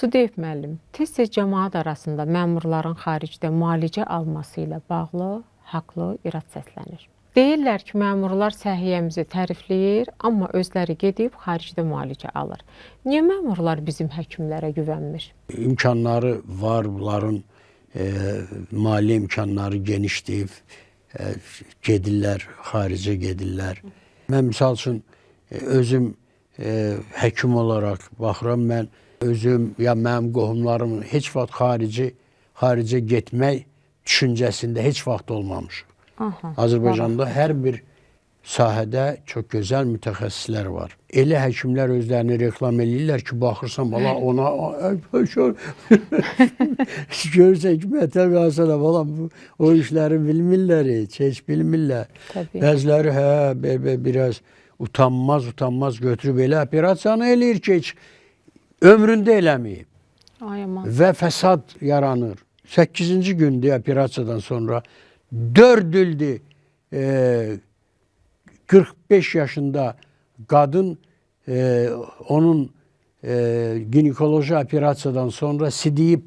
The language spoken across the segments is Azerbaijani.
Sudeyv müəllim, tez-tez cəmaət arasında məmurların xaricdə müalicə alması ilə bağlı haqlı irad səslənir. Deyirlər ki, məmurlar səhiyyəmizi tərifləyir, amma özləri gedib xaricdə müalicə alır. Niyə məmurlar bizim həkimlərə güvənmir? İmkanları var, bunların mali imkanları genişdir, gedirlər, xaricə gedirlər. Mən misal üçün özüm həkim olaraq baxıram, mən özüm ya mənim qohumlarım heç vaxt xaricə getmək düşüncəsində heç vaxt olmamışıq. Azərbaycanda hər bir sahədə çox gözəl mütəxəssislər var. Elə həkimlər özlərini reklam edirlər ki, baxırsan, bala ona görürsən ki, mətəl qalsana, bala o işləri bilmirlər heç bilmirlər. Bəziləri biraz utanmaz götürüb elə operasiyanı eləyir ki, heç ömründə eləməyib. Və fəsad yaranır. 8-ci gündə operasiyadan sonra 4 ildir 45 yaşında qadın onun ginekoloji operasiyadan sonra sidiyib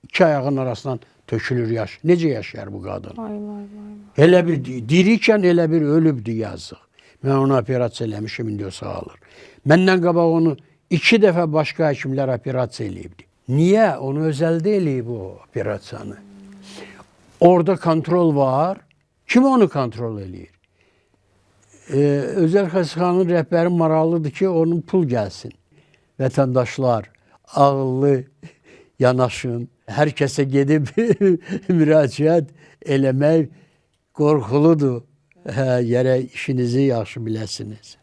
2 ayağın arasından tökülür yaş. Necə yaşayar bu qadın? Elə bir dirikən elə bir ölübdür yazıq. Mən onu operasiya eləmişim, indi o sağalır. Məndən qabaq onu 2 dəfə başqa həkimlər operasiya eləyibdi. Niyə? Onu özəldə eləyib o operasiyanı. Orada kontrol var. Kim onu kontrol eləyir? Özəl xəstəxananın rəhbəri maraqlıdır ki, onun pul gəlsin. Vətəndaşlar ağıllı yanaşın. Hər kəsə gedib müraciət eləmək qorxuludur. Gərək işinizi yaxşı biləsiniz.